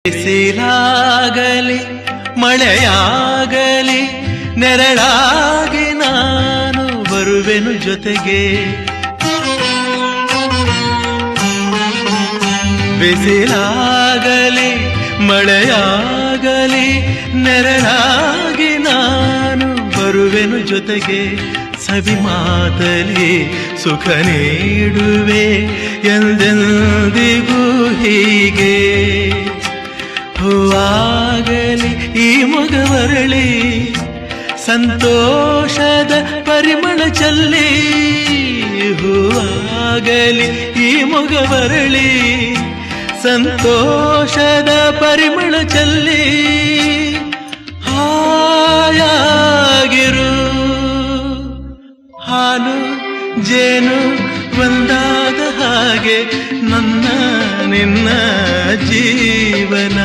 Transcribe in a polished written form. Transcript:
ಬಿಸಿಲಾಗಲಿ ಮಳೆಯಾಗಲಿ ನೆರಳಾಗಿ ನಾನು ಬರುವೆನು ಜೊತೆಗೆ. ಬಿಸಿಲಾಗಲಿ ಮಳೆಯಾಗಲಿ ನೆರಳಾಗಿ ನಾನು ಬರುವೆನು ಜೊತೆಗೆ. ಸವಿ ಮಾತಲಿ ಸುಖ ನೀಡುವೆ ಎಂದೆಂದಿಗೂ ಹೀಗೆ. ಹೂವಾಗಲಿ ಈ ಮೊಗವರಳಿ ಸಂತೋಷದ ಪರಿಮಳ ಚೆಲ್ಲಿ. ಹೂವಾಗಲಿ ಈ ಮೊಗವರಳಿ ಸಂತೋಷದ ಪರಿಮಳ ಚೆಲ್ಲಿ. ಹಾಯಾಗಿರು ಹಾಲು ಜೇನು